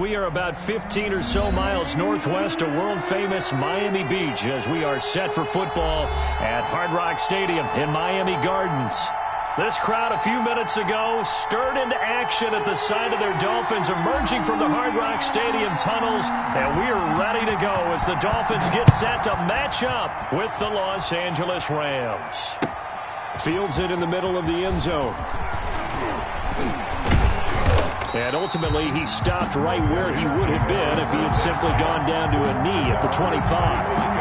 we are about 15 or so miles northwest of world-famous Miami Beach as we are set for football at Hard Rock Stadium in Miami Gardens. This crowd a few minutes ago stirred into action at the sight of their Dolphins emerging from the Hard Rock Stadium tunnels, and we are ready to go as the Dolphins get set to match up with the Los Angeles Rams. Fields it in the middle of the end zone. And ultimately, he stopped right where he would have been if he had simply gone down to a knee at the 25.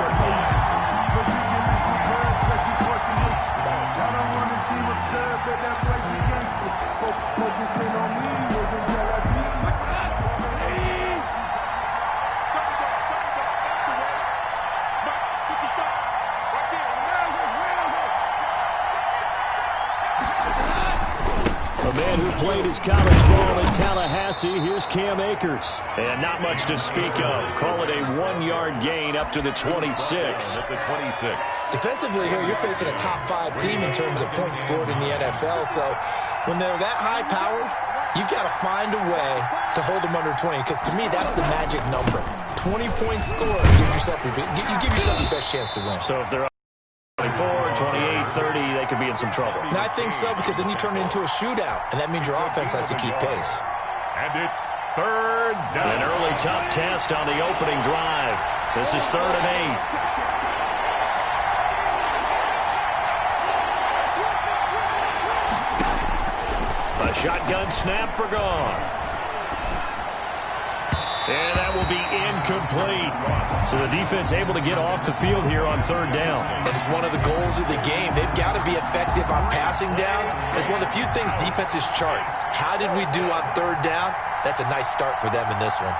A man who played his college ball in Tallahassee, here's Cam Akers. And not much to speak of. Call it a 1-yard gain up to the 26. At the 26. Defensively here, you're facing a top-5 team in terms of points scored in the NFL. So when they're that high-powered, you've got to find a way to hold them under 20. Because to me, that's the magic number. 20 points scored, you give yourself the best chance to win. So if they're 24, 28, 30, they could be in some trouble. And I think so, because then you turn it into a shootout, and that means your offense has to keep pace. And it's third down. An early tough test on the opening drive. This is 3rd and 8. A shotgun snap for Goff. And that will be incomplete. So the defense able to get off the field here on 3rd down. It's one of the goals of the game. They've got to be effective on passing downs. It's one of the few things defenses chart. How did we do on 3rd down? That's a nice start for them in this one.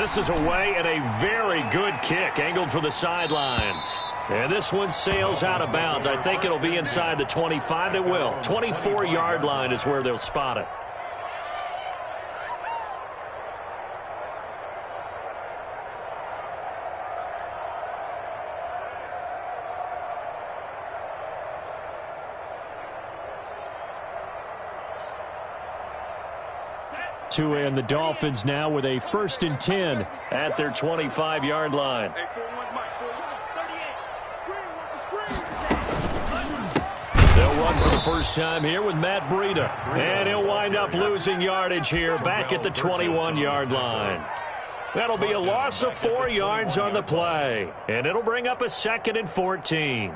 This is away and a very good kick angled for the sidelines. And this one sails out of bounds. I think it'll be inside the 25. It will. 24-yard line is where they'll spot it. And the Dolphins now with a 1st and 10 at their 25-yard line. They'll run for the first time here with Matt Breida. And he'll wind up losing yardage here back at the 21-yard line. That'll be a loss of 4 yards on the play. And it'll bring up a 2nd and 14.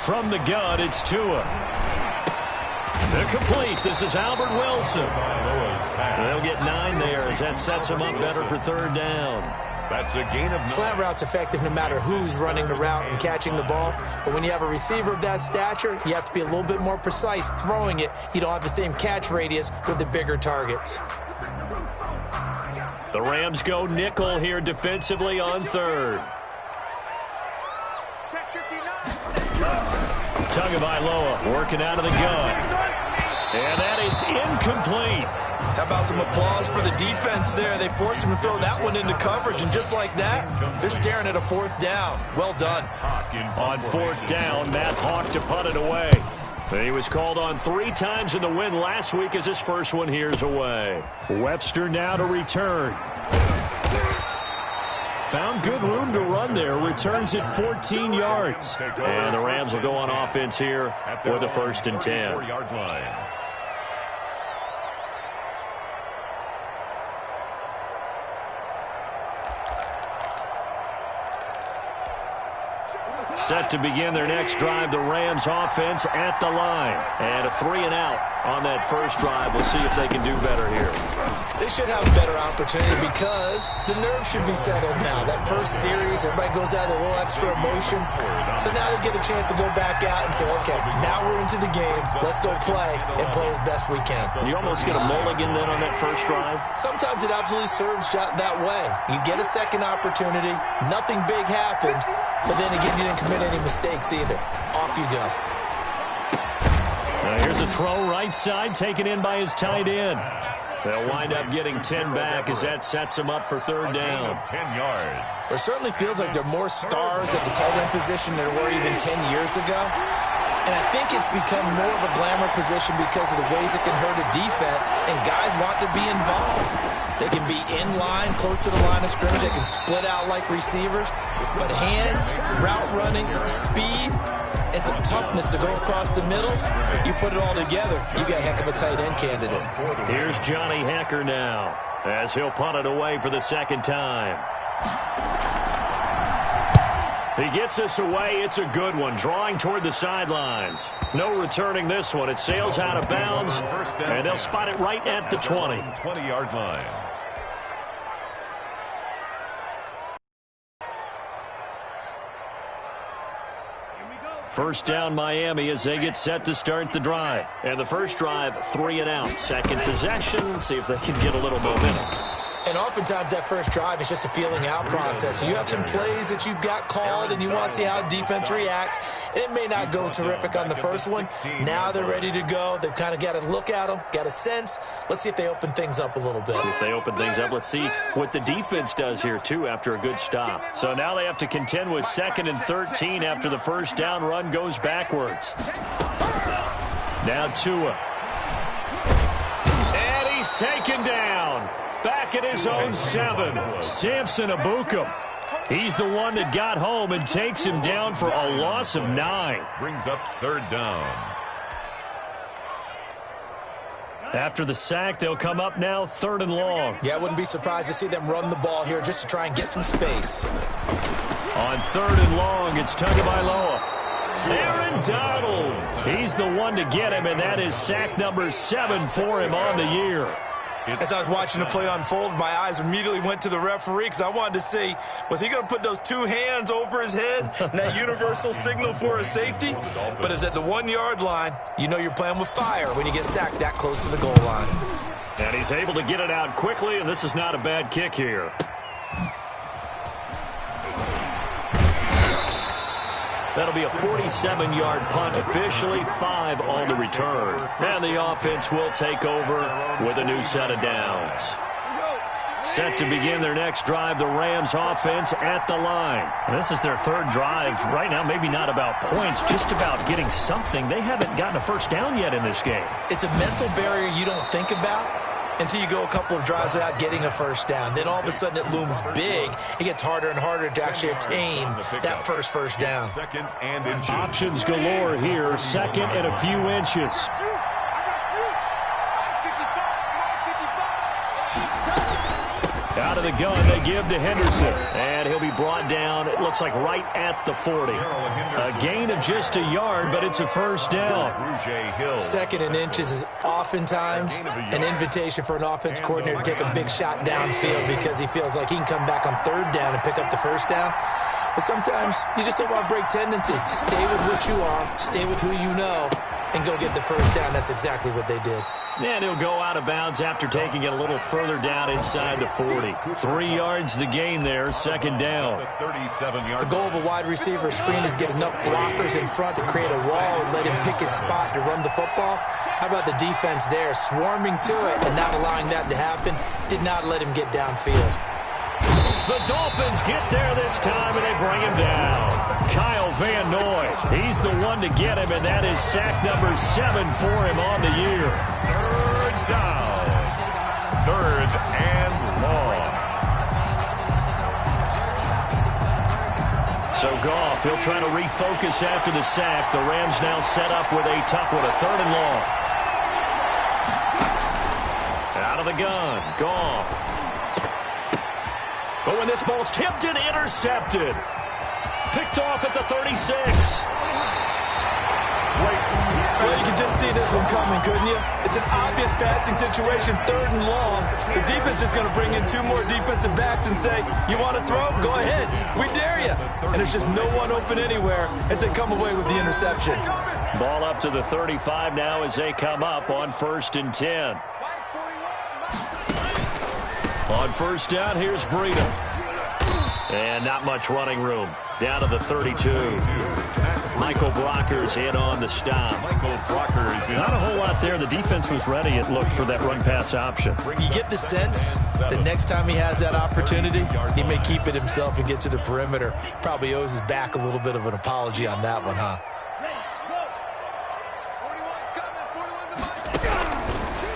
From the gun, it's Tua. They're complete. This is Albert Wilson. They'll get 9 there as that sets them up better for 3rd down. That's a gain of 9. Slant route's effective no matter who's running the route and catching the ball. But when you have a receiver of that stature, you have to be a little bit more precise throwing it. You don't have the same catch radius with the bigger targets. The Rams go nickel here defensively on 3rd. Tagovailoa working out of the gun. And that is incomplete. How about some applause for the defense there? They forced him to throw that one into coverage, and just like that, they're staring at a 4th down. Well done. On 4th down, Matt Hawk to punt it away. He was called on 3 times in the win last week as his first one here's away. Webster now to return. Found good room to run there. Returns it 14 yards. And the Rams will go on offense here with a 1st and 10. 4-yard line. Set to begin their next drive, the Rams offense at the line. And a 3 and out on that first drive. We'll see if they can do better here. They should have a better opportunity because the nerves should be settled now. That first series, everybody goes out with a little extra emotion. So now they get a chance to go back out and say, okay, now we're into the game. Let's go play and play as best we can. You almost get a mulligan then on that first drive? Sometimes it absolutely serves that way. You get a second opportunity. Nothing big happened. but then again, you didn't commit any mistakes either. Off you go. Here's a throw right side, taken in by his tight end. They'll wind up getting 10 back as that sets them up for third down. 10 yards. It certainly feels like there are more stars at the tight end position than there were even 10 years ago. And I think it's become more of a glamour position because of the ways it can hurt a defense, and guys want to be involved. They can be in line, close to the line of scrimmage. They can split out like receivers. But hands, route running, speed, and some toughness to go across the middle, you put it all together, you got a heck of a tight end candidate. Here's Johnny Hacker now as he'll punt it away for the second time. He gets this away. It's a good one, drawing toward the sidelines. No returning this one. It sails out of bounds, and they'll spot it right at the 20. 20-yard line. First down, Miami, as they get set to start the drive. And the first drive, 3 and out. Second possession, see if they can get a little momentum. And oftentimes that first drive is just a feeling out process. You have some plays that you've got called and you want to see how defense reacts. It may not go terrific on the first one. Now they're ready to go. They've kind of got to look at them, got a sense. Let's see if they open things up a little bit. See if they open things up. Let's see what the defense does here, too, after a good stop. So now they have to contend with 2nd and 13 after the first down run goes backwards. Now Tua. And he's taken down. Back at his own 7. Samson Abukum. He's the one that got home and takes him down for a loss of 9. Brings up third down. After the sack, they'll come up now 3rd and long. Yeah, I wouldn't be surprised to see them run the ball here just to try and get some space. On 3rd and long, it's Tagovailoa. Aaron Donald. He's the one to get him, and that is sack number 7 for him on the year. As I was watching the play unfold, my eyes immediately went to the referee because I wanted to see, was he going to put those 2 hands over his head and that universal signal for a safety? But it's at the 1-yard line. You know you're playing with fire when you get sacked that close to the goal line. And he's able to get it out quickly, and this is not a bad kick here. That'll be a 47-yard punt, officially 5 on the return. And the offense will take over with a new set of downs. Set to begin their next drive, the Rams offense at the line. And this is their 3rd drive. Right now, maybe not about points, just about getting something. They haven't gotten a first down yet in this game. It's a mental barrier you don't think about until you go a couple of drives without getting a first down. Then all of a sudden it looms big. It gets harder and harder to actually attain that first down. Second and inches. Options galore here. 2nd and a few inches. Out of the gun, they give to Henderson. And he'll be brought down, it looks like right at the 40. A gain of just a yard, but it's a first down. 2nd and inches is oftentimes an invitation for an offense coordinator to take a big shot downfield because he feels like he can come back on 3rd down and pick up the first down. But sometimes you just don't want to break tendency. Stay with what you are, stay with who you know, and go get the first down. That's exactly what they did. And he'll go out of bounds after taking it a little further down inside the 40. 3 yards the gain there, 2nd down. The goal of a wide receiver screen is get enough blockers in front to create a wall and let him pick his spot to run the football. How about the defense there, swarming to it and not allowing that to happen? Did not let him get downfield. The Dolphins get there this time, and they bring him down. Kyle Van Noy, he's the one to get him, and that is sack number 7 for him on the year. 3rd down. 3rd and long. So Goff, he'll try to refocus after the sack. The Rams now set up with a tough one, a 3rd and long. Out of the gun, Goff. But when this ball's tipped and intercepted. Picked off at the 36. Well, you can just see this one coming, couldn't you? It's an obvious passing situation, 3rd and long. The defense is going to bring in 2 more defensive backs and say, you want to throw? Go ahead. We dare you. And there's just no one open anywhere as they come away with the interception. Ball up to the 35 now as they come up on 1st and 10. On 1st down, here's Breida. And not much running room. Down to the 32. Michael Brocker's in on the stop. Not a whole lot there. The defense was ready, it looked, for that run-pass option. You get the sense that next time he has that opportunity, he may keep it himself and get to the perimeter. Probably owes his back a little bit of an apology on that one, huh?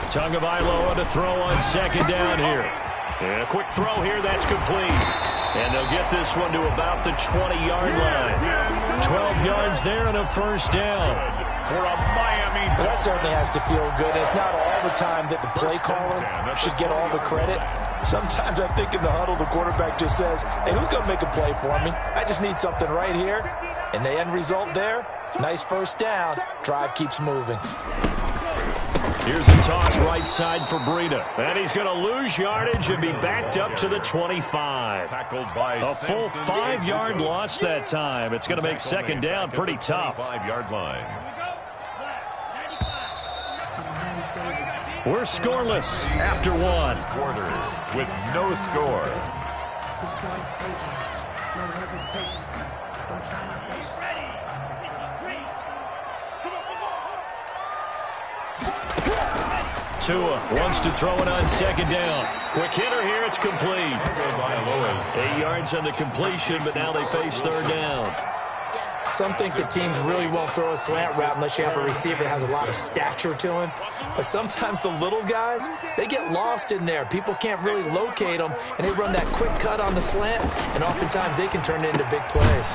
Tagovailoa to throw on second down here. And a quick throw here, that's complete. And they'll get this one to about the 20-yard line. 12 yards there and a first down. For a Miami. Well, that certainly has to feel good. It's not all the time that the play caller should get all the credit. Sometimes I think in the huddle, the quarterback just says, hey, who's going to make a play for me? I just need something right here. And the end result there, nice first down. Drive keeps moving. Here's a toss right side for Breida. And he's going to lose yardage and be backed up to the 25. A full 5-yard loss that time. It's going to make second down pretty tough. 5-yard line. We're scoreless after one. Quarters with no score. Tua wants to throw it on second down. Quick hitter here, it's complete. 8 yards on the completion, but now they face third down. Some think that teams really won't throw a slant route unless you have a receiver that has a lot of stature to him. But sometimes the little guys, they get lost in there. People can't really locate them, and they run that quick cut on the slant, and oftentimes they can turn it into big plays.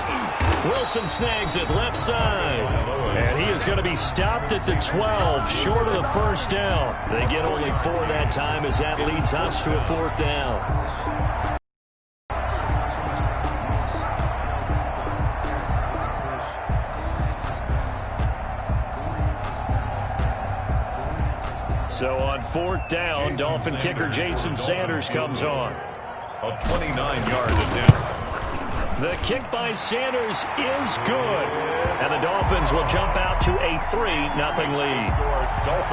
Wilson snags it left side. And he is going to be stopped at the 12, short of the first down. They get only 4 that time as that leads us to a fourth down. So on fourth down, Dolphin kicker Jason Sanders comes on. A 29-yard attempt. The kick by Sanders is good. And the Dolphins will jump out to a 3-0 lead.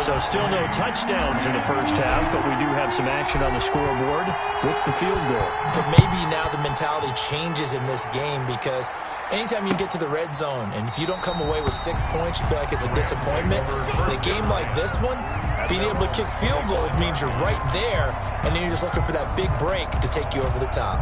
So still no touchdowns in the first half, but we do have some action on the scoreboard with the field goal. So maybe now the mentality changes in this game because anytime you get to the red zone, and if you don't come away with 6 points, you feel like it's a disappointment. In a game like this one, being able to kick field goals means you're right there, and then you're just looking for that big break to take you over the top.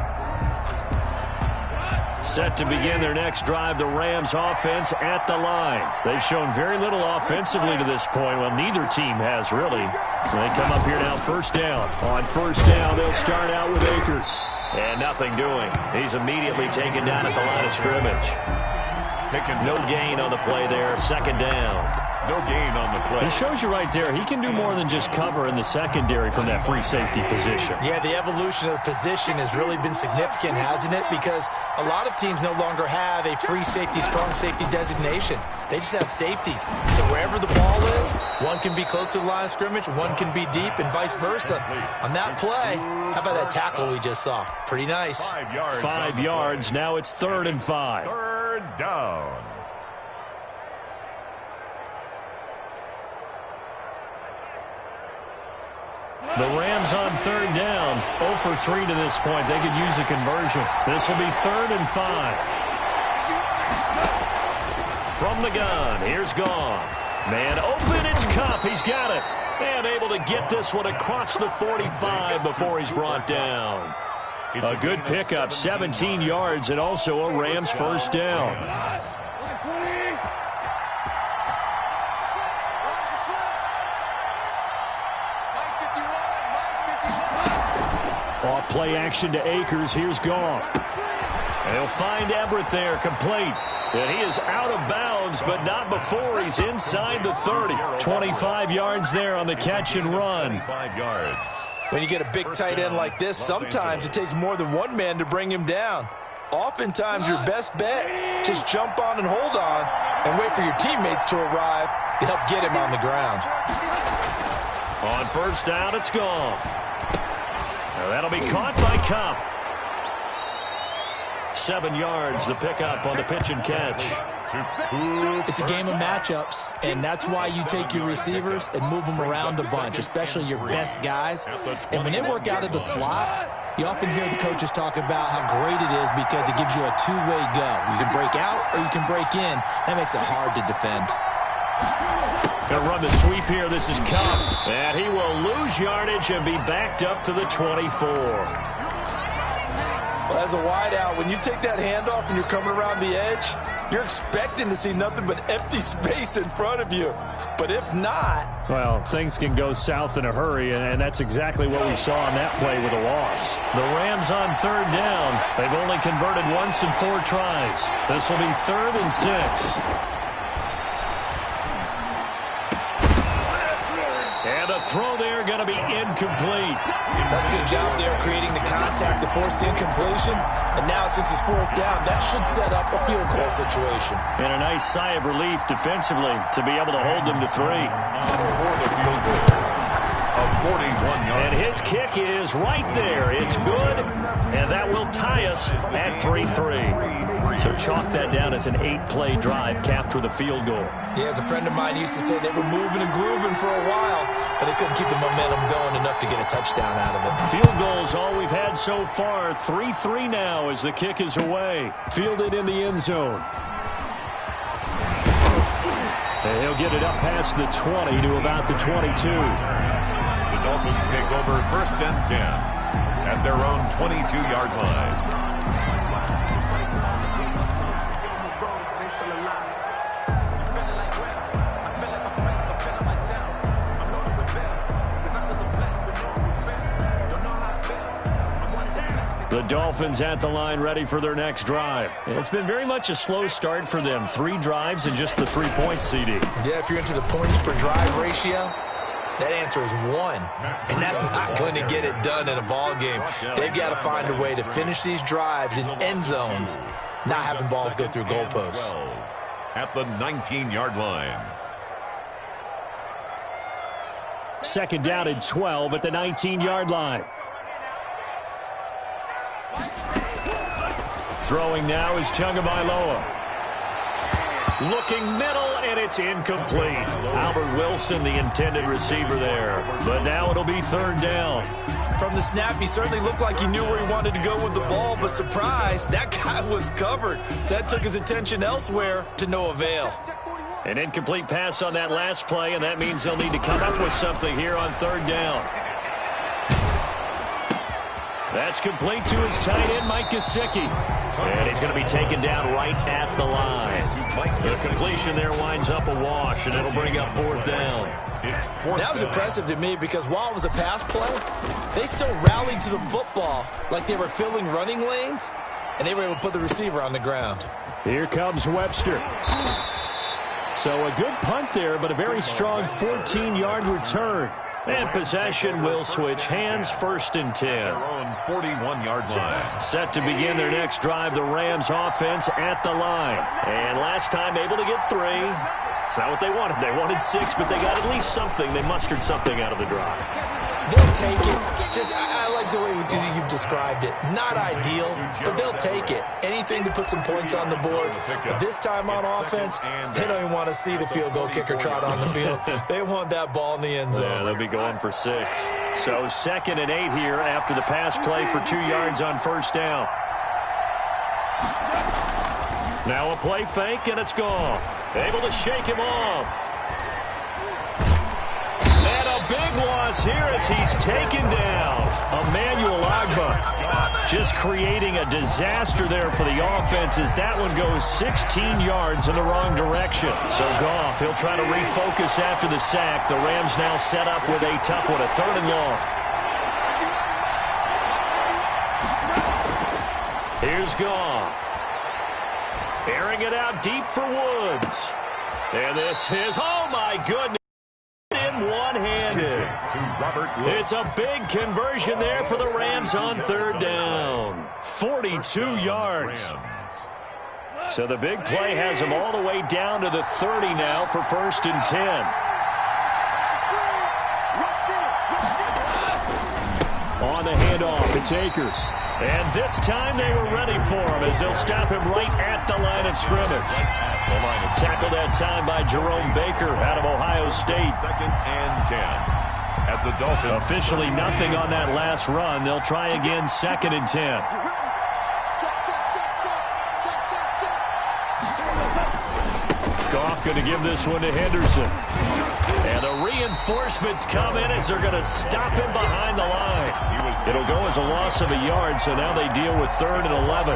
Set to begin their next drive, the Rams offense at the line. They've shown very little offensively to this point. Well, neither team has really. They come up here now, first down. On first down, they'll start out with Akers. And nothing doing. He's immediately taken down at the line of scrimmage. No gain on the play there, second down. No gain on the play. He shows you right there, he can do more than just cover in the secondary from that free safety position. Yeah, the evolution of the position has really been significant, hasn't it? Because a lot of teams no longer have a free safety, strong safety designation. They just have safeties. So wherever the ball is, one can be close to the line of scrimmage, one can be deep, and vice versa. On that play, how about that tackle we just saw? Pretty nice. 5 yards. Now it's 3rd and 5. Third down. The Rams on 3rd down. 0 for 3 to this point. They could use a conversion. This will be 3rd and 5. From the gun, here's Goff. Man open, it's Cup. He's got it. And able to get this one across the 45 before he's brought down. A good pickup, 17 yards, and also a Rams first down. Off play action to Akers. Here's Goff. And he'll find Everett there, complete. And he is out of bounds, but not before he's inside the 30. 25 yards there on the catch and run. 5 yards. When you get a big tight end like this, sometimes it takes more than one man to bring him down. Oftentimes, your best bet, just jump on and hold on and wait for your teammates to arrive to help get him on the ground. On first down, it's Goff. Now that'll be caught by Cup. 7 yards, the pickup on the pitch and catch. It's a game of matchups, and that's why you take your receivers and move them around a bunch, especially your best guys. And when they work out of the slot, You often hear the coaches talk about how great it is because it gives you a two-way go. You can break out or you can break in. That makes it hard to defend. Going to run the sweep here. This is Cup. And he will lose yardage and be backed up to the 24. Well, as a wideout, when you take that handoff and you're coming around the edge, you're expecting to see nothing but empty space in front of you. But if not... Well, things can go south in a hurry, and that's exactly what we saw on that play with a loss. The Rams on third down. They've only converted once in 4 tries. This will be 3rd and 6. And the throw there going to be incomplete. That's a good job there creating the contact to force the incompletion. And now since it's 4th down, that should set up a field goal situation. And a nice sigh of relief defensively to be able to hold them to 3. And his kick is right there. It's good, and that will tie us at 3-3. So chalk that down as an 8-play drive capped with a field goal. Yeah, as a friend of mine used to say, they were moving and grooving for a while, but they couldn't keep the momentum going enough to get a touchdown out of it. Field goals all we've had so far. 3-3 now as the kick is away. Fielded in the end zone. And he'll get it up past the 20 to about the 22. The Dolphins take over 1st and 10 at their own 22-yard line. The Dolphins at the line ready for their next drive. It's been very much a slow start for them. 3 drives and just the 3 points, CD. Yeah, if you're into the points per drive ratio, that answer is 1. And that's not going to get it done in a ball game. They've got to find a way to finish these drives in end zones, not having balls go through goalposts. At the 19-yard line. 2nd down and 12 at the 19-yard line. Throwing now is Tagovailoa. Looking middle, and it's incomplete. Albert Wilson, the intended receiver there. But now it'll be 3rd down. From the snap, he certainly looked like he knew where he wanted to go with the ball, but surprise, that guy was covered. So that took his attention elsewhere to no avail. An incomplete pass on that last play, and that means they'll need to come up with something here on 3rd down. That's complete to his tight end, Mike Gesicki. And he's going to be taken down right at the line. The completion there winds up a wash, and it'll bring up 4th down. That was impressive to me because while it was a pass play, they still rallied to the football like they were filling running lanes, and they were able to put the receiver on the ground. Here comes Webster. So a good punt there, but a very strong 14-yard return. And possession will switch hands. 1st and 10. 41-yard line. Set to begin their next drive, the Rams offense at the line. And last time able to get 3. It's not what they wanted. They wanted 6, but they got at least something. They mustered something out of the drive. They'll take it. I like the way you've described it. Not ideal, but they'll take it. Anything to put some points on the board. But this time on offense, they don't even want to see the field goal kicker trot on the field. They want that ball in the end zone. Yeah, they'll be going for 6. So 2nd and 8 here after the pass play for 2 yards on 1st down. Now a play fake, and it's gone. Able to shake him off. And a big loss here as he's taken down. Emmanuel Agba just creating a disaster there for the offense as that one goes 16 yards in the wrong direction. So Goff, he'll try to refocus after the sack. The Rams now set up with a tough one, a 3rd and long. Here's Goff. Airing it out deep for Woods. And this is, oh my goodness, in one-handed. It's a big conversion there for the Rams on 3rd down. 42 yards. So the big play has them all the way down to the 30 now for 1st and 10. On the handoff, it's Akers. And this time they were ready for him as they'll stop him right at the line of scrimmage. Tackled that time by Jerome Baker out of Ohio State. 2nd and 10. at the Dolphins. Officially nothing on that last run. They'll try again, 2nd and 10. Goff going to give this one to Henderson. And the reinforcements come in as they're going to stop him behind the line. It'll go as a loss of a yard, so now they deal with 3rd and 11.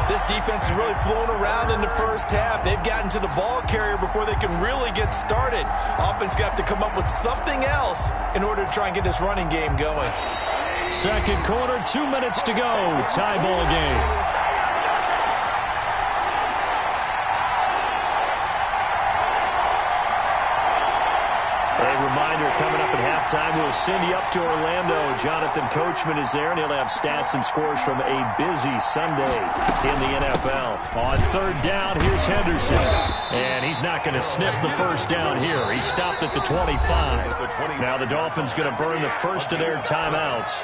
This defense has really flown around in the first half. They've gotten to the ball carrier before they can really get started. Offense got to come up with something else in order to try and get this running game going. Second quarter, 2 minutes to go. Tie ball game. Coming up at halftime, we'll send you up to Orlando. Jonathan Coachman is there, and he'll have stats and scores from a busy Sunday in the NFL. On 3rd down, here's Henderson. And he's not going to sniff the first down here. He stopped at the 25. Now the Dolphins going to burn the first of their timeouts.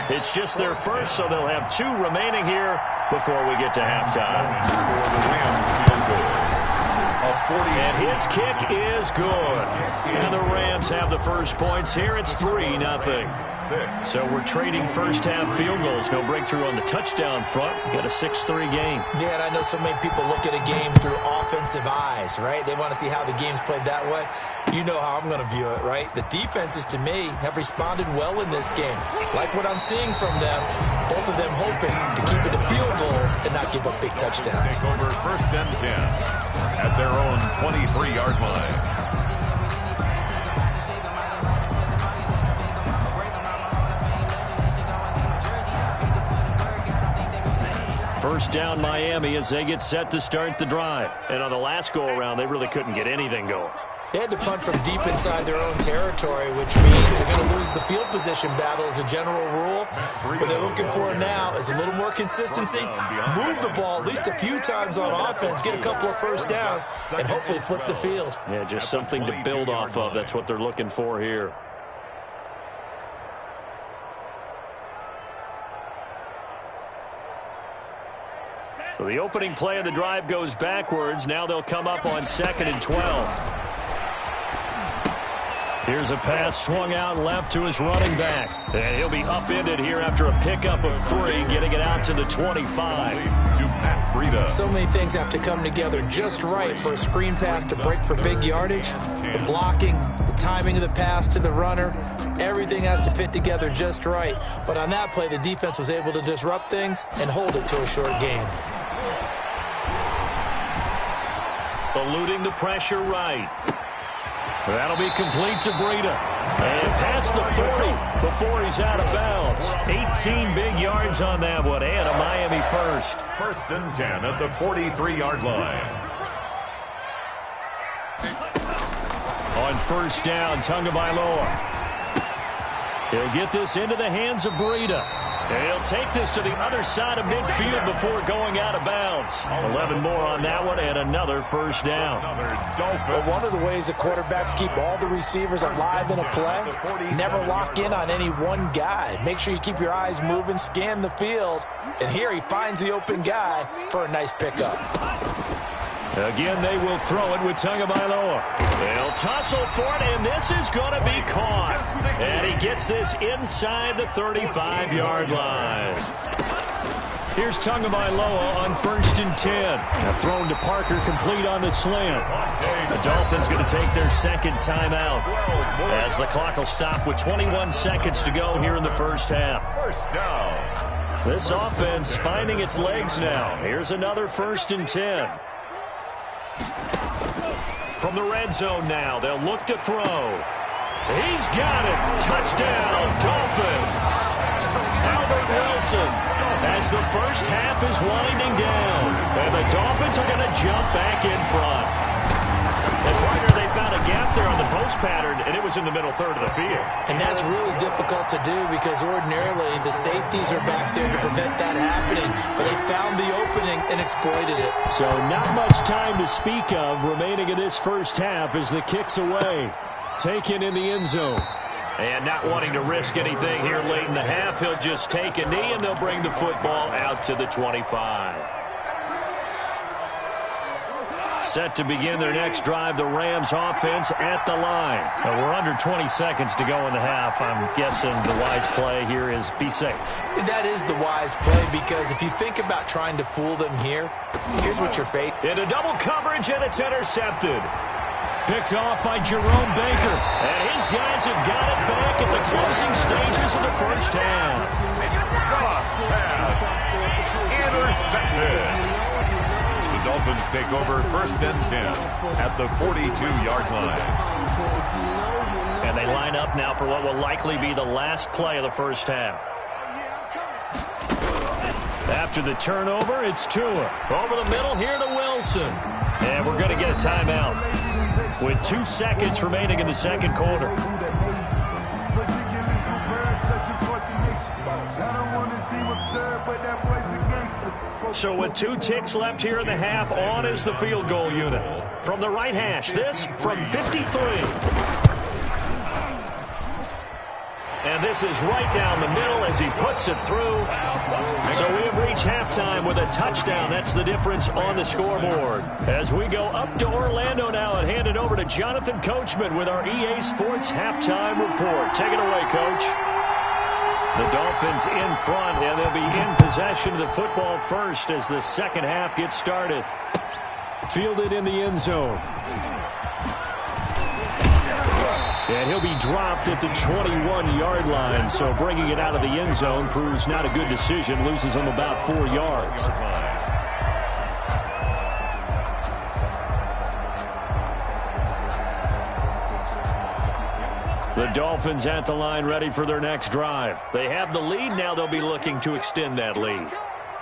It's just their first, so they'll have 2 remaining here before we get to halftime. And his kick is good. And the Rams have the first points here. It's 3-0. So we're trading first-half field goals. No breakthrough on the touchdown front. Got a 6-3 game. Yeah, and I know so many people look at a game through offensive eyes, right? They want to see how the game's played that way. You know how I'm going to view it, right? The defenses, to me, have responded well in this game. Like what I'm seeing from them, both of them hoping to keep it to field goals and not give up big touchdowns. Take over 1st and 10 at their own 23-yard line. First down, Miami, as they get set to start the drive. And on the last go-around, they really couldn't get anything going. They had to punt from deep inside their own territory, which means they're going to lose the field position battle as a general rule. What they're looking for now is a little more consistency, move the ball at least a few times on offense, get a couple of first downs, and hopefully flip the field. Yeah, just something to build off of. That's what they're looking for here. So the opening play of the drive goes backwards. Now they'll come up on 2nd and 12. Here's a pass swung out left to his running back. And he'll be upended here after a pickup of 3, getting it out to the 25. So many things have to come together just right for a screen pass to break for big yardage. The blocking, the timing of the pass to the runner, everything has to fit together just right. But on that play, the defense was able to disrupt things and hold it to a short game. Eluding the pressure right. That'll be complete to Breida. And past the 40 before he's out of bounds. 18 big yards on that one, and a Miami first. 1st and 10 at the 43-yard line. On 1st down, Tagovailoa. He'll get this into the hands of Breida. And he'll take this to the other side of midfield before going out of bounds. 11 more on that one and another first down. Well, one of the ways the quarterbacks keep all the receivers alive in a play, never lock in on any one guy. Make sure you keep your eyes moving, scan the field. And here he finds the open guy for a nice pickup. Again, they will throw it with Tagovailoa. They'll tussle for it, and this is going to be caught. And he gets this inside the 35-yard line. Here's Tagovailoa on 1st and 10. Now thrown to Parker, complete on the slant. The Dolphins going to take their 2nd timeout as the clock will stop with 21 seconds to go here in the first half. First down. This offense finding its legs now. Here's another 1st and 10. From the red zone now, they'll look to throw. He's got it. Touchdown, Dolphins. Albert Wilson as the first half is winding down. And the Dolphins are going to jump back in front. And partner, they found a gap there on the post pattern, and it was in the middle third of the field. And that's really difficult to do because ordinarily the safeties are back there to prevent that happening. But they found the opening and exploited it. So not much time to speak of remaining in this first half as the kick's away. Taken in the end zone. And not wanting to risk anything here late in the half, he'll just take a knee and they'll bring Set to begin their next drive, the Rams offense at the line. Now we're under 20 seconds to go in the half. I'm guessing the wise play here is be safe. That is the wise play, because if you think about trying to fool them here, here's what you're facing. Into double coverage, and it's intercepted. Picked off by Jerome Baker. And his guys have got it back at the closing stages of the first half. Cross pass. Intercepted. The Dolphins take over 1st and 10 at the 42-yard line. And they line up now for what will likely be the last play of the first half. After the turnover, it's Tua. Over the middle here to Wilson. And we're going to get a timeout with 2 seconds remaining in the second quarter. So with 2 ticks left here in the half, on is the field goal unit. From the right hash, this from 53. And this is right down the middle as he puts it through. So we have reached halftime with a touchdown. That's the difference on the scoreboard. As we go up to Orlando now and hand it over to Jonathan Coachman with our EA Sports Halftime Report. Take it away, Coach. The Dolphins in front, and they'll be in possession of the football first as the second half gets started. Fielded in the end zone. And he'll be dropped at the 21-yard line, so bringing it out of the end zone proves not a good decision, loses him about 4 yards. The Dolphins at the line ready for their next drive. They have the lead. Now they'll be looking to extend that lead.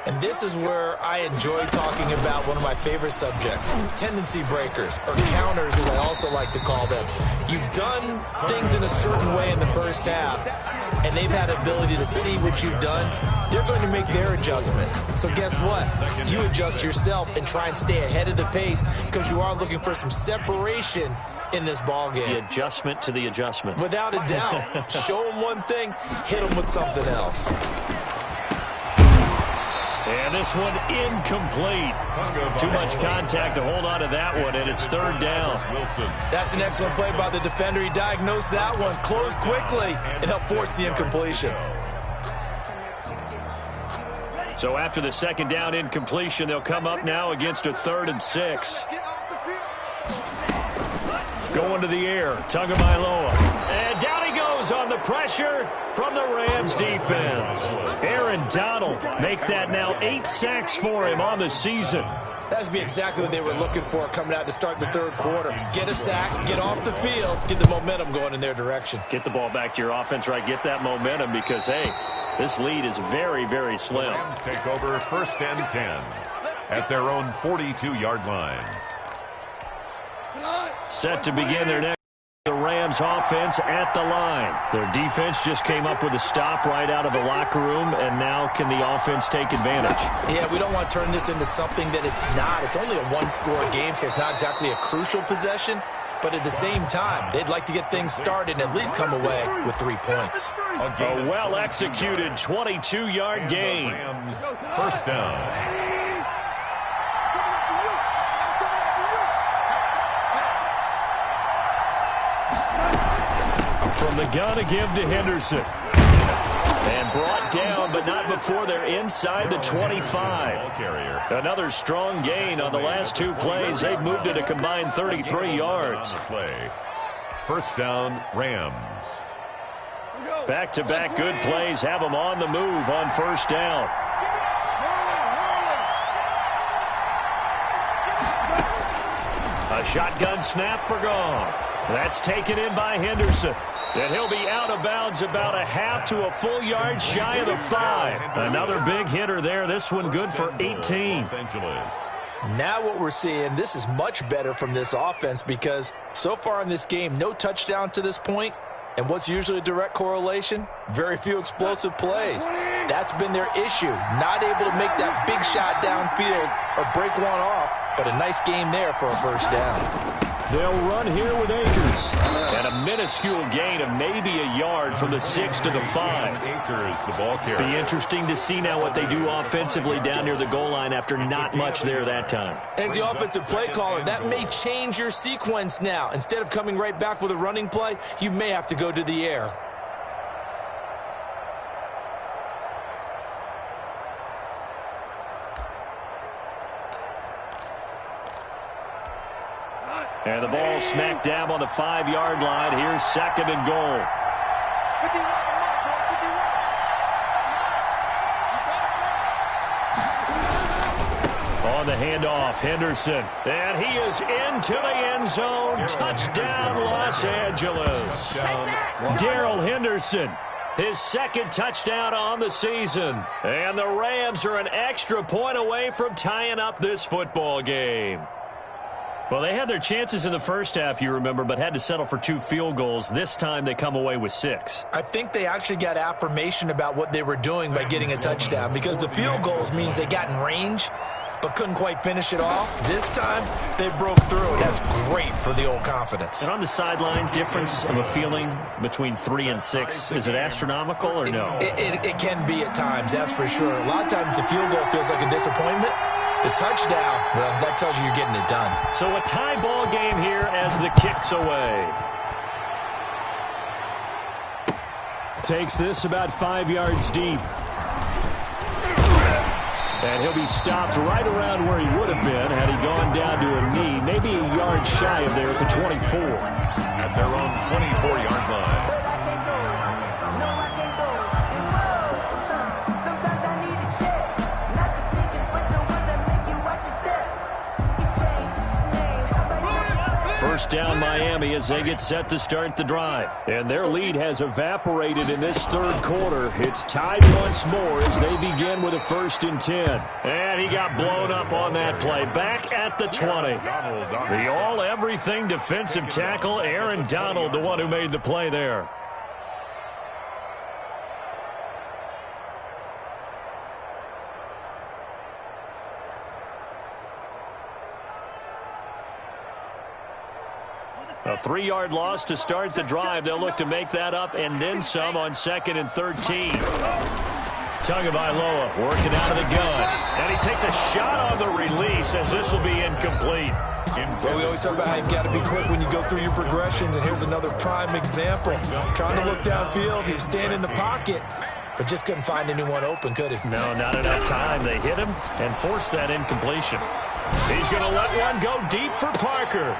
And this is where I enjoy talking about one of my favorite subjects, tendency breakers, or counters as I also like to call them. You've done things in a certain way in the first half, and they've had the ability to see what you've done. They're going to make their adjustments. So guess what? You adjust yourself and try and stay ahead of the pace, because you are looking for some separation in this ball game. The adjustment to the adjustment. Without a doubt. Show them one thing, hit them with something else. And this one incomplete. Too much contact to hold on to that one, and it's 3rd down. That's an excellent play by the defender. He diagnosed that one, closed quickly, and helped force the incompletion. So after the 2nd down incompletion, they'll come up now against a 3rd and 6. Going to the air, Tagovailoa. And down he goes on the pressure from the Rams defense. Aaron Donald make that now 8 sacks for him on the season. That's be exactly what they were looking for coming out to start the 3rd quarter. Get a sack, get off the field, get the momentum going in their direction. Get the ball back to your offense, right? Get that momentum because, hey, this lead is very, very slim. Rams take over 1st and 10 at their own 42-yard line. Set to begin their next. The Rams offense at the line. Their defense just came up with a stop right out of the locker room, and now can the offense take advantage? Yeah, we don't want to turn this into something that it's not. It's only a 1-score game, so it's not exactly a crucial possession. But at the same time, they'd like to get things started and at least come away with 3 points. A well-executed 22-yard gain. Rams, 1st down. From the gun to give to Henderson. And brought down, but not before they're inside the 25. Another strong gain on the last 2 plays. They've moved it a combined 33 yards. 1st down, Rams. Back-to-back good plays have them on the move on 1st down. A shotgun snap for Goff. That's taken in by Henderson. And he'll be out of bounds about a half to a full yard shy of the 5. Another big hitter there. This one good for 18. Now what we're seeing, this is much better from this offense because so far in this game, no touchdown to this point. And what's usually a direct correlation? Very few explosive plays. That's been their issue. Not able to make that big shot downfield or break one off, but a nice game there for a 1st down. They'll run here with Akers. And a minuscule gain of maybe a yard from the 6 to the 5. Akers, the ball carrier. Be interesting to see now what they do offensively down near the goal line after not much there that time. As the offensive play caller, that may change your sequence now. Instead of coming right back with a running play, you may have to go to the air. And the ball smacked dab on the 5-yard line. Here's 2nd and goal. On the handoff, Henderson. And he is into the end zone. Touchdown, Los Angeles. Darrell Henderson, his 2nd touchdown on the season. And the Rams are an extra point away from tying up this football game. Well, they had their chances in the first half, you remember, but had to settle for 2 field goals. This time they come away with 6. I think they actually got affirmation about what they were doing by getting a touchdown, because the field goals means they got in range but couldn't quite finish it off. This time they broke through, and that's great for the old confidence. And on the sideline, difference of a feeling between 3 and 6, is it astronomical or no? It can be at times, that's for sure. A lot of times the field goal feels like a disappointment. The touchdown, well, that tells you you're getting it done. So a tie ball game here as the kick's away. Takes this about 5 yards deep. And he'll be stopped right around where he would have been had he gone down to a knee, maybe a yard shy of there at the 24. At their own 24-yard line. First down Miami as they get set to start the drive. And their lead has evaporated in this 3rd quarter. It's tied once more as they begin with a 1st and 10. And he got blown up on that play. Back at the 20. The all-everything defensive tackle, Aaron Donald, the one who made the play there. A 3-yard loss to start the drive. They'll look to make that up and then some on 2nd and 13. Tagovailoa working out of the gun. And he takes a shot on the release as this will be incomplete. Well, we always talk about how you've got to be quick when you go through your progressions, and here's another prime example. Trying to look downfield, he was standing in the pocket, but just couldn't find anyone open, could he? No, not enough time. They hit him and forced that incompletion. He's going to let one go deep for Parker.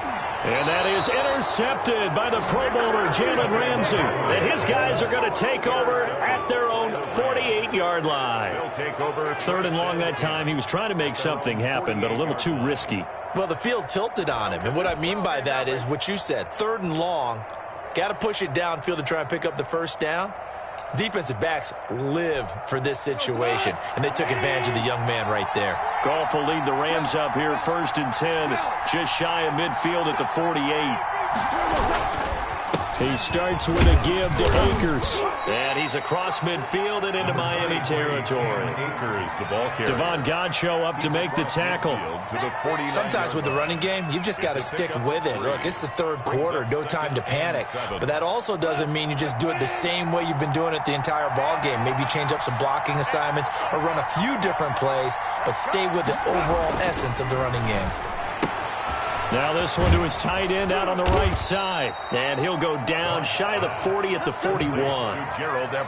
And that is intercepted by the Pro Bowler, Jalen Ramsey. And his guys are going to take over at their own 48-yard line. 3rd and long that time. He was trying to make something happen, but a little too risky. Well, the field tilted on him. And what I mean by that is what you said. 3rd and long. Got to push it downfield to try and pick up the 1st down. Defensive backs live for this situation, and they took advantage of the young man right there. Goff will lead the Rams up here 1st and 10, just shy of midfield at the 48. He starts with a give to Akers. And he's across midfield and into Miami territory. Akers, the ball carrier. Devon Godchaux up to make the tackle. Sometimes with the running game, you've just got to stick with it. Look, it's the 3rd quarter, no time to panic. But that also doesn't mean you just do it the same way you've been doing it the entire ball game. Maybe change up some blocking assignments or run a few different plays, but stay with the overall essence of the running game. Now this one to his tight end out on the right side. And he'll go down shy of the 40 at the 41.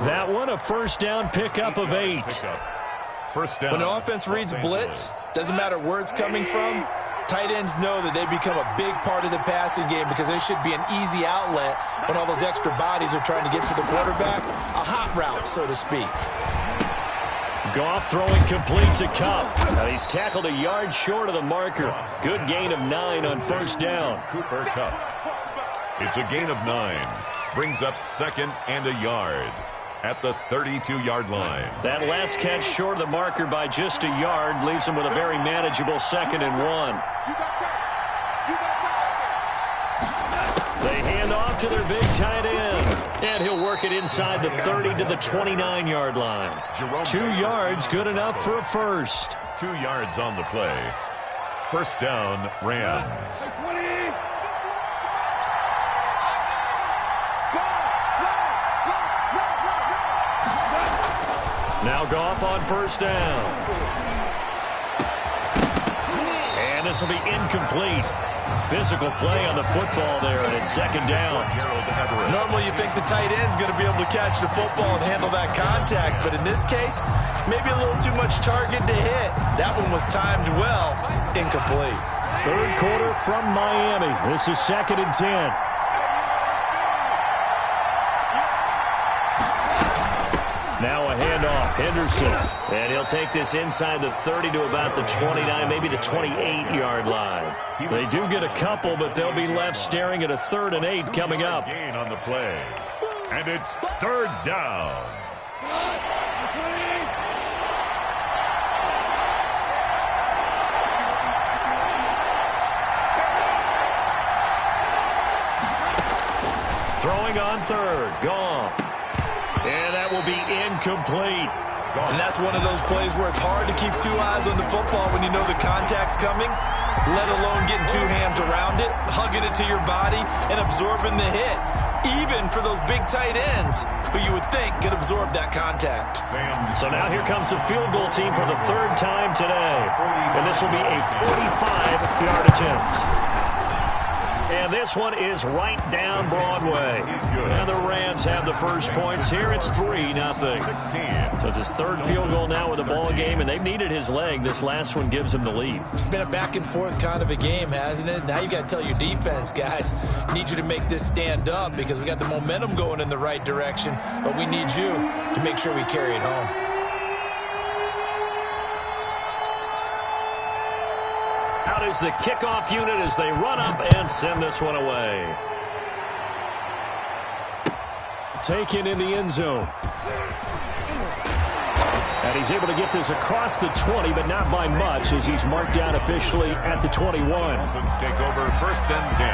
That one a 1st down pickup of 8. First down. When the offense reads blitz, doesn't matter where it's coming from, tight ends know that they become a big part of the passing game because there should be an easy outlet when all those extra bodies are trying to get to the quarterback. A hot route, so to speak. Goff throwing complete to Kupp. And he's tackled a yard short of the marker. Good gain of 9 on 1st down. Cooper Kupp. It's a gain of 9. Brings up 2nd and a yard at the 32-yard line. That last catch short of the marker by just a yard leaves him with a very manageable 2nd and 1. They hand off to their big tight end. And he'll work it inside the 30 to the 29-yard line. 2 yards, good enough for a 1st. 2 yards on the play. 1st down, Rams. Now Goff on first down. And this will be incomplete. Physical play on the football there, and it's second down. Normally you think the tight end's going to be able to catch the football and handle that contact, but in this case, maybe a little too much target to hit. That one was timed well. Incomplete. Third quarter from Miami. This is second and 10. Now a handoff, Henderson. And he'll take this inside the 30 to about the 29, maybe the 28-yard line. They do get a couple, but they'll be left staring at a 3rd and 8 coming up. Gain on the play. And it's third down. Throwing on third, Goff. And that will be incomplete. And that's one of those plays where it's hard to keep two eyes on the football when you know the contact's coming, let alone getting two hands around it, hugging it to your body, and absorbing the hit. Even for those big tight ends who you would think could absorb that contact. So now here comes the field goal team for the 3rd time today. And this will be a 45-yard attempt. And this one is right down Broadway. And the Rams have the first points here. It's 3-0. So it's his 3rd field goal now with the ball game, and they've needed his leg. This last one gives him the lead. It's been a back-and-forth kind of a game, hasn't it? Now you got to tell your defense, guys, need you to make this stand up because we got the momentum going in the right direction, but we need you to make sure we carry it home. Out is the kickoff unit as they run up and send this one away. Taken in the end zone. And he's able to get this across the 20, but not by much as he's marked down officially at the 21. Dolphins take over 1st and 10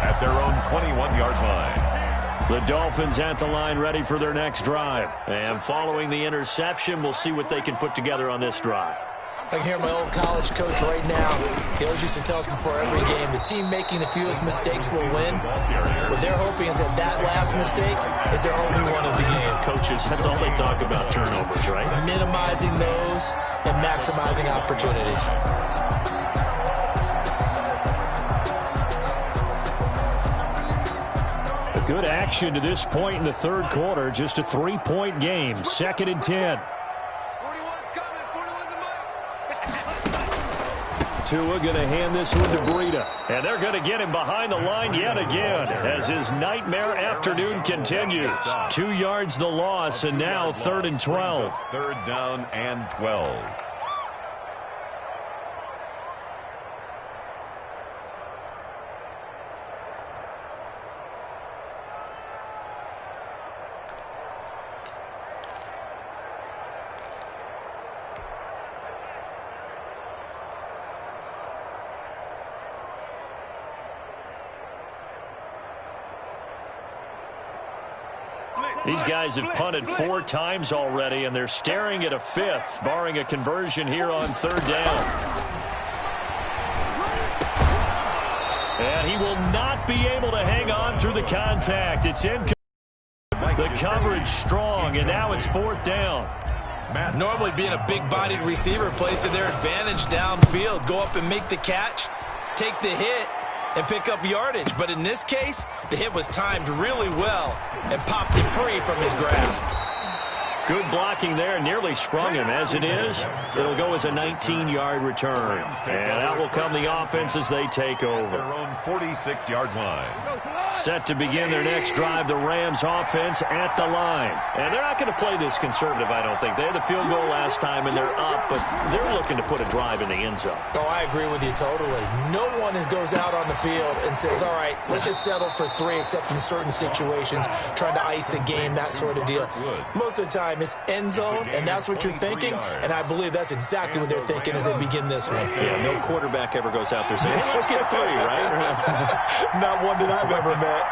at their own 21-yard line. The Dolphins at the line ready for their next drive. And following the interception, we'll see what they can put together on this drive. I can hear my old college coach right now. He always used to tell us before every game, the team making the fewest mistakes will win. What they're hoping is that that last mistake is their only one of the game. Coaches, that's all they talk about, turnovers, right? Minimizing those and maximizing opportunities. A good action to this point in the 3rd quarter. Just a 3-point game. 2nd and 10. Tua going to hand this one to Breida. And they're going to get him behind the line yet again as his nightmare afternoon continues. 2 yards the loss, and now 3rd and 12. 3rd down and 12. These guys have punted 4 times already, and they're staring at a 5th, barring a conversion here on 3rd down. And he will not be able to hang on through the contact. It's incomplete. The coverage strong, and now it's 4th down. Normally being a big-bodied receiver plays to their advantage downfield. Go up and make the catch, take the hit, and pick up yardage. But in this case, the hit was timed really well and popped him free from his grasp. Good blocking there, nearly sprung him. As it is, it'll go as a 19-yard return. And out will come the offense as they take over. Their own 46-yard line. Set to begin their next drive, the Rams offense at the line. And they're not going to play this conservative, I don't think. They had the field goal last time, and they're up, but they're looking to put a drive in the end zone. Oh, I agree with you totally. No one goes out on the field and says, all right, let's just settle for 3, except in certain situations, trying to ice a game, that sort of deal. Most of the time, it's end zone, and that's what you're thinking, and I believe that's exactly what they're thinking as they begin this one. Yeah, no quarterback ever goes out there saying, hey, let's get 3, right? Not one that I've ever met.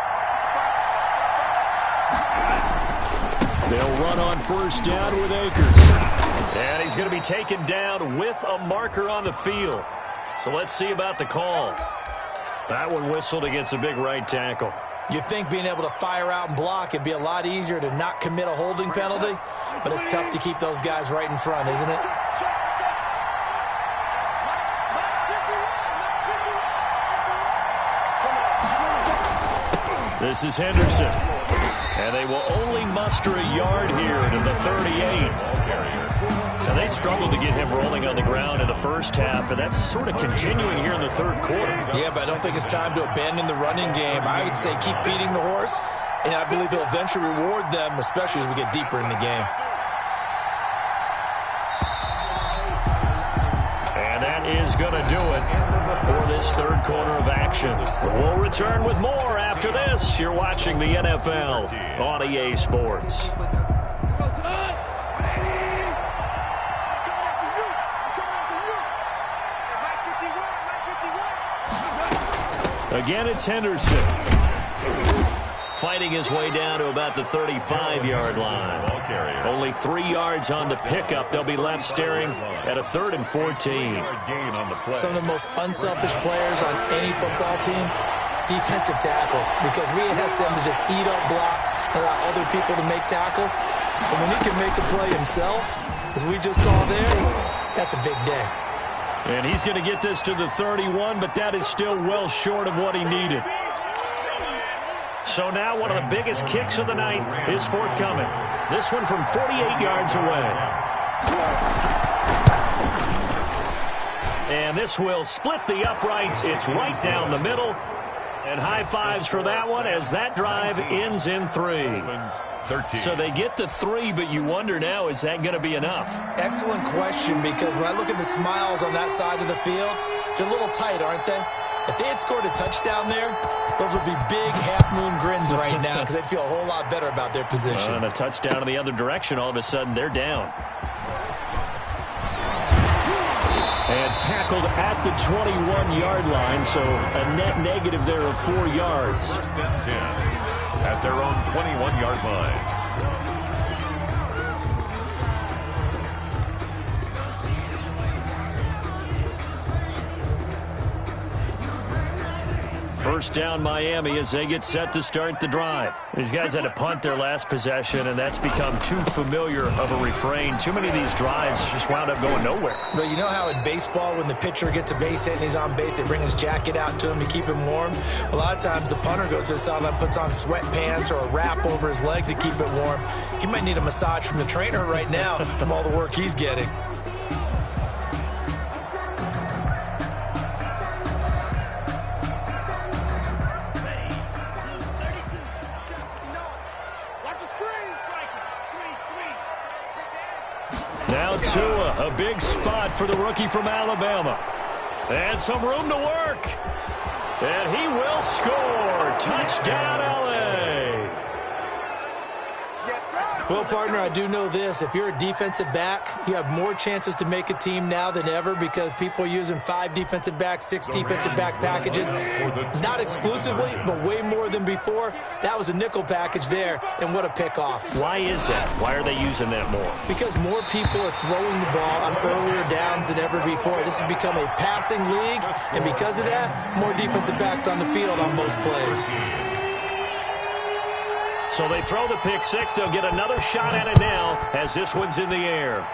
They'll run on first down with Akers. And he's going to be taken down with a marker on the field. So let's see about the call. That one whistled against a big right tackle. You'd think being able to fire out and block it'd be a lot easier to not commit a holding penalty, but it's tough to keep those guys right in front, isn't it? This is Henderson. And they will only muster a yard here to the 38. Now, they struggled to get him rolling on the ground in the first half, and that's sort of continuing here in the third quarter. Yeah, but I don't think it's time to abandon the running game. I would say keep feeding the horse, and I believe he'll eventually reward them, especially as we get deeper in the game. And that is going to do it for this third quarter of action. We'll return with more after this. You're watching the NFL on EA Sports. Again, it's Henderson. Fighting his way down to about the 35-yard line. Only 3 yards on the pickup. They'll be left staring at a 3rd and 14. Some of the most unselfish players on any football team, defensive tackles, because we ask them to just eat up blocks and allow other people to make tackles. And when he can make a play himself, as we just saw there, that's a big day. And he's going to get this to the 31, but that is still well short of what he needed. So now one of the biggest kicks of the night is forthcoming. This one from 48 yards away. And this will split the uprights. It's right down the middle. And high fives for that one as that drive ends in 3. So they get the 3, but you wonder now, is that going to be enough? Excellent question, because when I look at the smiles on that side of the field, they're a little tight, aren't they? If they had scored a touchdown there, those would be big half-moon grins right now because they'd feel a whole lot better about their position. And a touchdown in the other direction, all of a sudden they're down. And tackled at the 21-yard line, so a net negative there of 4 yards. First and 10 at their own 21-yard line. First down Miami as they get set to start the drive. These guys had to punt their last possession, and that's become too familiar of a refrain. Too many of these drives just wound up going nowhere. But you know how in baseball, when the pitcher gets a base hit and he's on base, they bring his jacket out to him to keep him warm? A lot of times the punter goes to the sideline, puts on sweatpants or a wrap over his leg to keep it warm. He might need a massage from the trainer right now from all the work he's getting. Now Tua, a big spot for the rookie from Alabama. And some room to work. And he will score. Touchdown, L.A. Well, partner, I do know this. If you're a defensive back, you have more chances to make a team now than ever because people are using 5 defensive backs, 6 defensive back packages. Not exclusively, but way more than before. That was a nickel package there, and what a pickoff. Why is that? Why are they using that more? Because more people are throwing the ball on earlier downs than ever before. This has become a passing league, and because of that, more defensive backs on the field on most plays. So they throw the pick 6. They'll get another shot at it now as this one's in the air.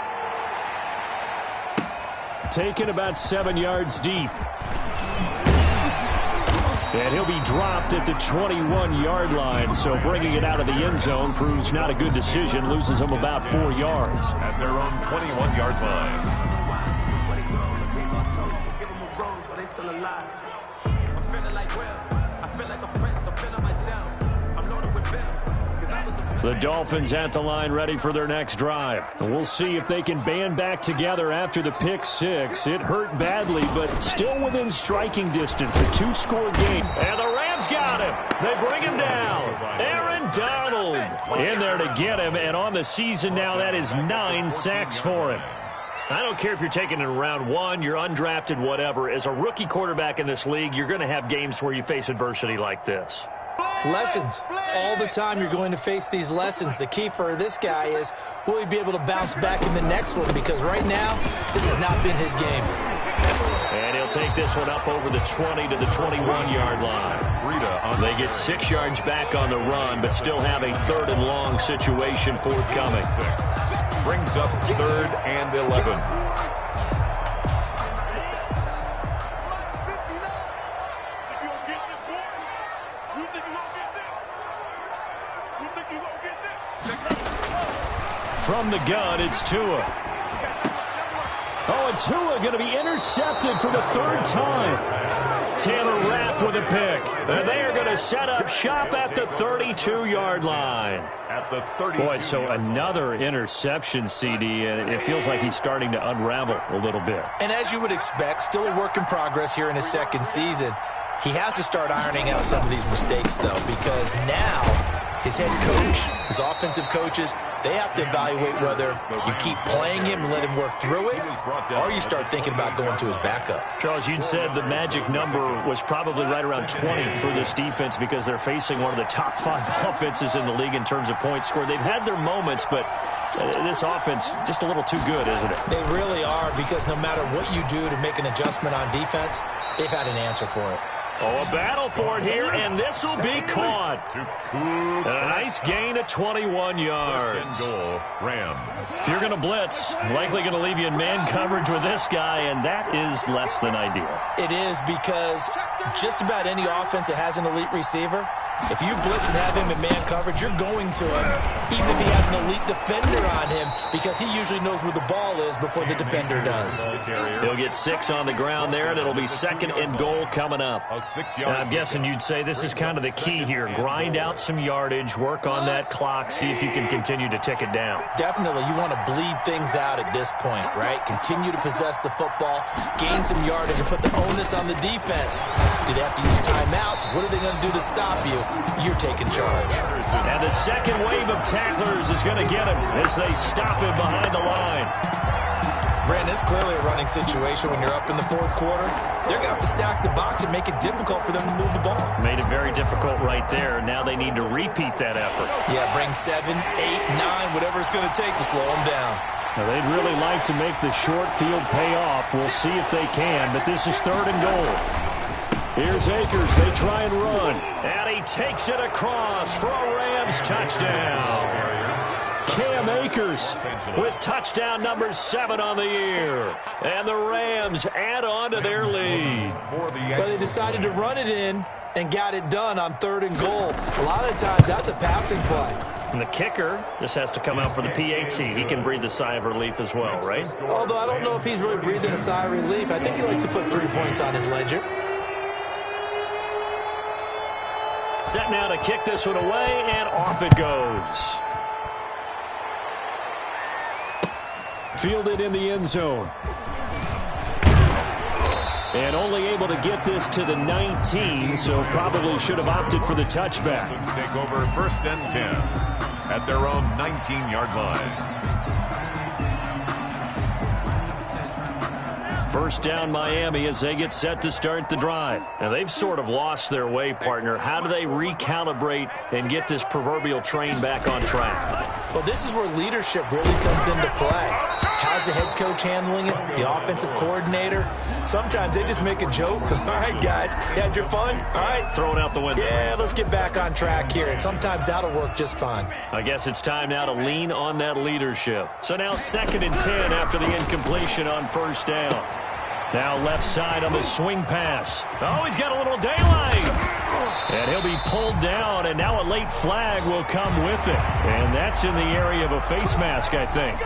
Taken about 7 yards deep. And he'll be dropped at the 21-yard line. So bringing it out of the end zone proves not a good decision. Loses them about 4 yards. At their own 21-yard line. The Dolphins at the line ready for their next drive. And we'll see if they can band back together after the pick 6. It hurt badly, but still within striking distance. A 2-score game. And the Rams got him. They bring him down. Aaron Donald in there to get him. And on the season now, that is 9 sacks for him. I don't care if you're taking it in round 1, you're undrafted, whatever. As a rookie quarterback in this league, you're going to have games where you face adversity like this. Lessons. All the time you're going to face these lessons. The key for this guy is, will he be able to bounce back in the next one? Because right now, this has not been his game. And he'll take this one up over the 20 to the 21-yard line. Breida on They get 6 yards back on the run, but still have a 3rd and long situation forthcoming. 6. Brings up 3rd and 11. From the gun, it's Tua. Oh, and Tua going to be intercepted for the 3rd time. Tanner Rapp with a pick. And they are going to set up shop at the 32-yard line. At the 32. Boy, so another interception, CD, and it feels like he's starting to unravel a little bit. And as you would expect, still a work in progress here in his 2nd season. He has to start ironing out some of these mistakes, though, because now his head coach, his offensive coaches, they have to evaluate whether you keep playing him and let him work through it, or you start thinking about going to his backup. Charles, you'd said the magic number was probably right around 20 for this defense because they're facing one of the top 5 offenses in the league in terms of points scored. They've had their moments, but this offense just a little too good, isn't it? They really are, because no matter what you do to make an adjustment on defense, they've had an answer for it. Oh, a battle for it here, and this will be caught. A nice gain of 21 yards. Goal, Rams. If you're going to blitz, likely going to leave you in man coverage with this guy, and that is less than ideal. It is, because just about any offense that has an elite receiver, if you blitz and have him in man coverage, you're going to him, even if he has an elite defender on him, because he usually knows where the ball is before the defender does. He'll get 6 on the ground there, and it'll be 2nd and goal coming up. And I'm guessing you'd say this is kind of the key here. Grind out some yardage, work on that clock, see if you can continue to tick it down. Definitely, you want to bleed things out at this point, right? Continue to possess the football, gain some yardage, and put the onus on the defense. Do they have to use timeouts? What are they going to do to stop you? You're taking charge. And the second wave of tacklers is going to get him as they stop him behind the line. Brandon, it's clearly a running situation when you're up in the 4th quarter. They're going to have to stack the box and make it difficult for them to move the ball. Made it very difficult right there. Now they need to repeat that effort. Yeah, bring 7, 8, 9, whatever it's going to take to slow them down. Now, they'd really like to make the short field pay off. We'll see if they can, but this is 3rd and goal. Here's Akers. They try and run. And he takes it across for a Rams touchdown. Cam Akers with touchdown number 7 on the year. And the Rams add on to their lead. Well, they decided to run it in and got it done on 3rd and goal. A lot of times, that's a passing play. And the kicker just has to come out for the PAT. He can breathe a sigh of relief as well, right? Although I don't know if he's really breathing a sigh of relief. I think he likes to put 3 points on his ledger. Set now to kick this one away, and off it goes. Fielded in the end zone. And only able to get this to the 19, so probably should have opted for the touchback. Take over 1st and 10 at their own 19-yard line. 1st down Miami as they get set to start the drive. And they've sort of lost their way, partner. How do they recalibrate and get this proverbial train back on track? Well, this is where leadership really comes into play. How's the head coach handling it? The offensive coordinator? Sometimes they just make a joke. All right, guys, you had your fun? All right. Throw it out the window. Yeah, let's get back on track here. And sometimes that'll work just fine. I guess it's time now to lean on that leadership. So now 2nd and 10 after the incompletion on 1st down. Now left side on the swing pass. Oh, he's got a little daylight. And he'll be pulled down, and now a late flag will come with it. And that's in the area of a face mask, I think.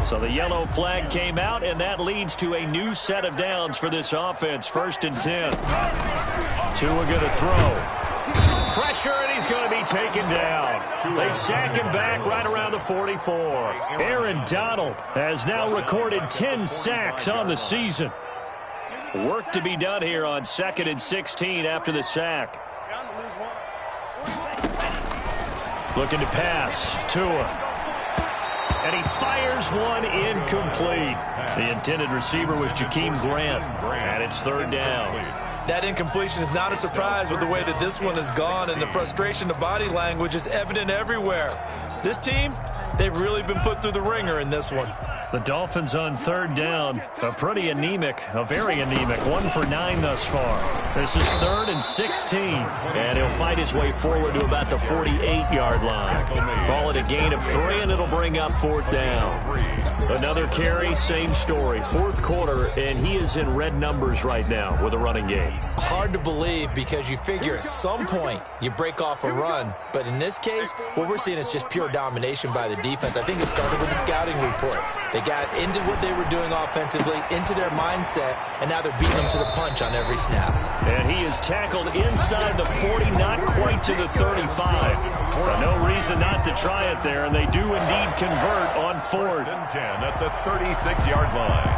So the yellow flag came out, and that leads to a new set of downs for this offense. 1st and 10. Tua going to throw. Pressure, and he's going to be taken down. They sack him back right around the 44. Aaron Donald has now recorded 10 sacks on the season. Work to be done here on 2nd and 16 after the sack. Looking to pass. Tua. And he fires one incomplete. The intended receiver was Jakeem Grant. And it's 3rd down. That incompletion is not a surprise with the way that this one has gone, and the frustration, the body language is evident everywhere. This team, they've really been put through the ringer in this one. The Dolphins on third down. A very anemic, 1 for 9 thus far. This is 3rd and 16. And he'll fight his way forward to about the 48-yard line. Ball at a gain of 3, and it'll bring up 4th down. Another carry, same story. 4th quarter, and he is in red numbers right now with a running game. Hard to believe because you figure at some point you break off a run. But in this case, what we're seeing is just pure domination by the defense. I think it started with the scouting report. They got into what they were doing offensively, into their mindset, and now they're beating them to the punch on every snap. And he is tackled inside the 40, not quite to the 35. But no reason not to try it there, and they do indeed convert on 4th and 10 at the 36-yard line.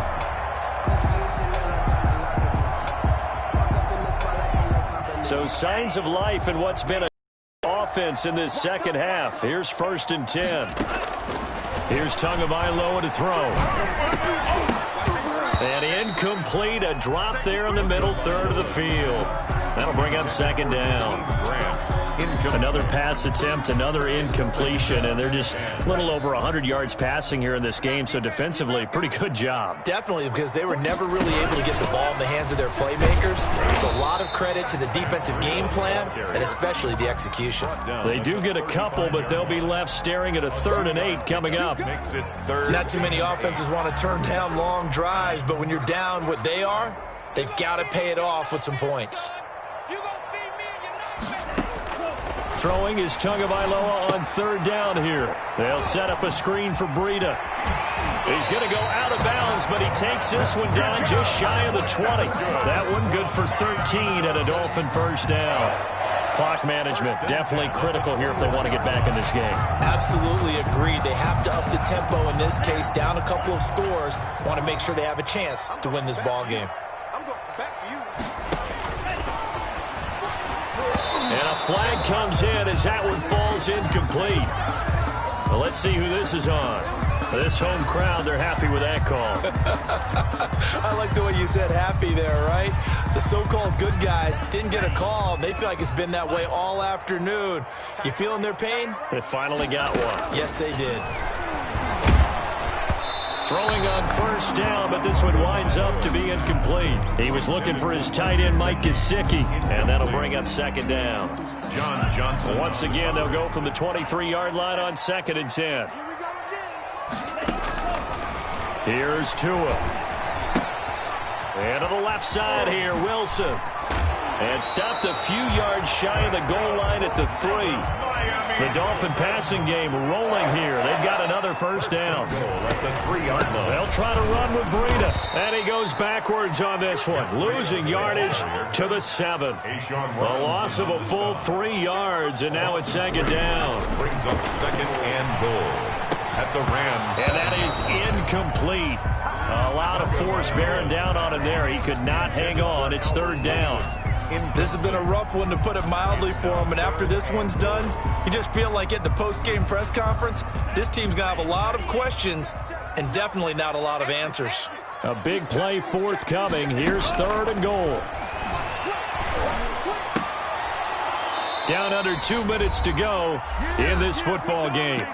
So signs of life in what's been an offense in this second half. Here's 1st and 10. Here's Tagovailoa to throw. And incomplete, a drop there in the middle third of the field. That'll bring up 2nd down. Another pass attempt, another incompletion, and they're just a little over 100 yards passing here in this game, so defensively, pretty good job. Definitely, because they were never really able to get the ball in the hands of their playmakers. So a lot of credit to the defensive game plan, and especially the execution. They do get a couple, but they'll be left staring at a 3rd and 8 coming up. Not too many offenses want to turn down long drives, but when you're down what they are, they've got to pay it off with some points. Throwing is Tagovailoa on 3rd down here. They'll set up a screen for Breida. He's going to go out of bounds, but he takes this one down just shy of the 20. That one good for 13 and a Dolphin 1st down. Clock management definitely critical here if they want to get back in this game. Absolutely agreed. They have to up the tempo in this case, down a couple of scores. Want to make sure they have a chance to win this ball game. I'm going back to you. And a flag comes in as that one falls incomplete. Well, let's see who this is on. This home crowd, they're happy with that call. I like the way you said happy there, right? The so-called good guys didn't get a call. They feel like it's been that way all afternoon. You feeling their pain? They finally got one. Yes, they did. Throwing on 1st down, but this one winds up to be incomplete. He was looking for his tight end, Mike Gesicki, and that'll bring up 2nd down. John Johnson. Once again, they'll go from the 23-yard line on 2nd and 10. Here's Tua. And to the left side here, Wilson. And stopped a few yards shy of the goal line at the 3. The Dolphin passing game rolling here. They've got another 1st down. That's a 3-yard line. They'll try to run with Breida. And he goes backwards on this one, losing yardage to the 7. A loss of a full 3 yards, and now it's 2nd down. Brings up 2nd and goal at the Rams. And that is incomplete. A lot of force bearing down on him there. He could not hang on. It's 3rd down. This has been a rough one, to put it mildly, for him. And after this one's done, you just feel like at the post-game press conference, this team's going to have a lot of questions and definitely not a lot of answers. A big play forthcoming. Here's 3rd and goal. Down under 2 minutes to go in this football game.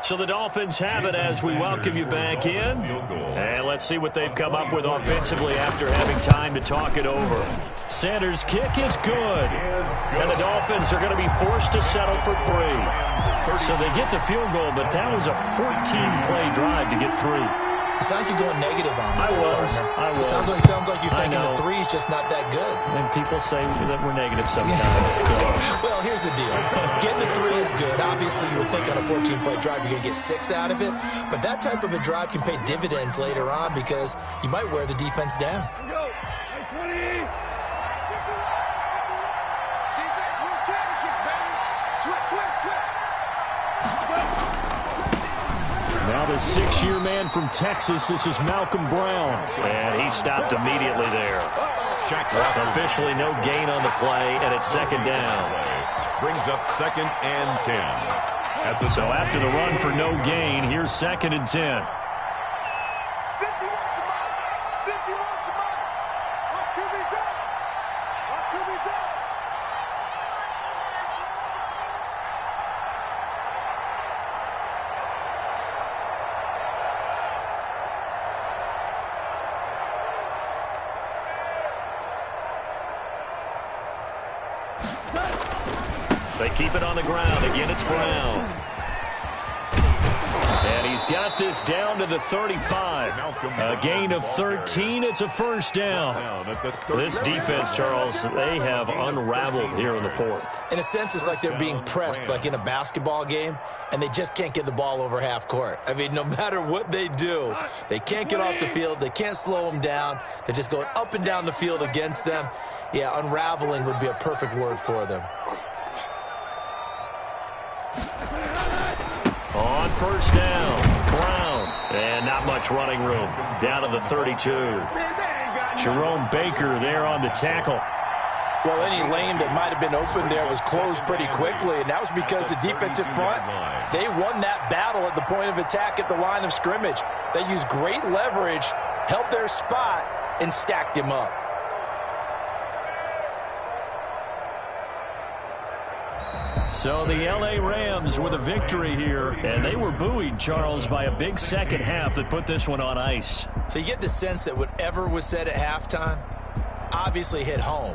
So the Dolphins have it as we welcome you back in. And let's see what they've come up with offensively after having time to talk it over. Sanders' kick is good. And the Dolphins are going to be forced to settle for 3. So they get the field goal, but that was a 14-play drive to get 3. It's like you're going negative on me. I was. It sounds like you're thinking the 3 is just not that good. And people say that we're negative sometimes. So. Well, here's the deal. Getting the 3 is good. Obviously, you would think on a 14-play drive you're going to get 6 out of it. But that type of a drive can pay dividends later on because you might wear the defense down. Now the 6-year man from Texas, this is Malcolm Brown. And he stopped immediately there. Officially no gain on the play, and it's 2nd down. Brings up 2nd and 10. So after the run for no gain, here's 2nd and 10. They keep it on the ground. Again, it's Brown. And he's got this down to the 35. A gain of 13. It's a first down. This defense, Charles, they have unraveled here in the fourth. In a sense, it's like they're being pressed like in a basketball game, and they just can't get the ball over half court. I mean, no matter what they do, they can't get off the field. They can't slow them down. They're just going up and down the field against them. Yeah, unraveling would be a perfect word for them. On first down, Brown. And not much running room. Down to the 32. Jerome Baker there on the tackle. Well, any lane that might have been open there was closed pretty quickly, and that was because the defensive front, they won that battle at the point of attack at the line of scrimmage. They used great leverage, held their spot, and stacked him up. So the L.A. Rams with a victory here, and they were buoyed, Charles, by a big second half that put this one on ice. So you get the sense that whatever was said at halftime obviously hit home.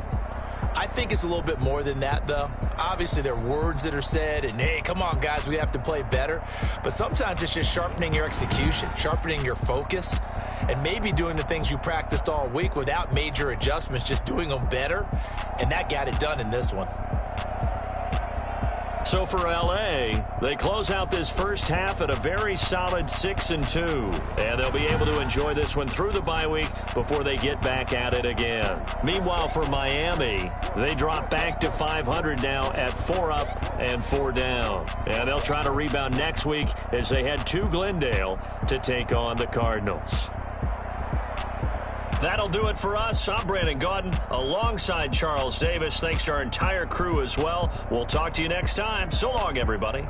I think it's a little bit more than that, though. Obviously, there are words that are said, and, hey, come on, guys, we have to play better. But sometimes it's just sharpening your execution, sharpening your focus, and maybe doing the things you practiced all week without major adjustments, just doing them better, and that got it done in this one. So for L.A., they close out this first half at a very solid 6-2. And they'll be able to enjoy this one through the bye week before they get back at it again. Meanwhile, for Miami, they drop back to 500 now at 4 up and 4 down. And they'll try to rebound next week as they head to Glendale to take on the Cardinals. That'll do it for us. I'm Brandon Gaudin alongside Charles Davis. Thanks to our entire crew as well. We'll talk to you next time. So long, everybody.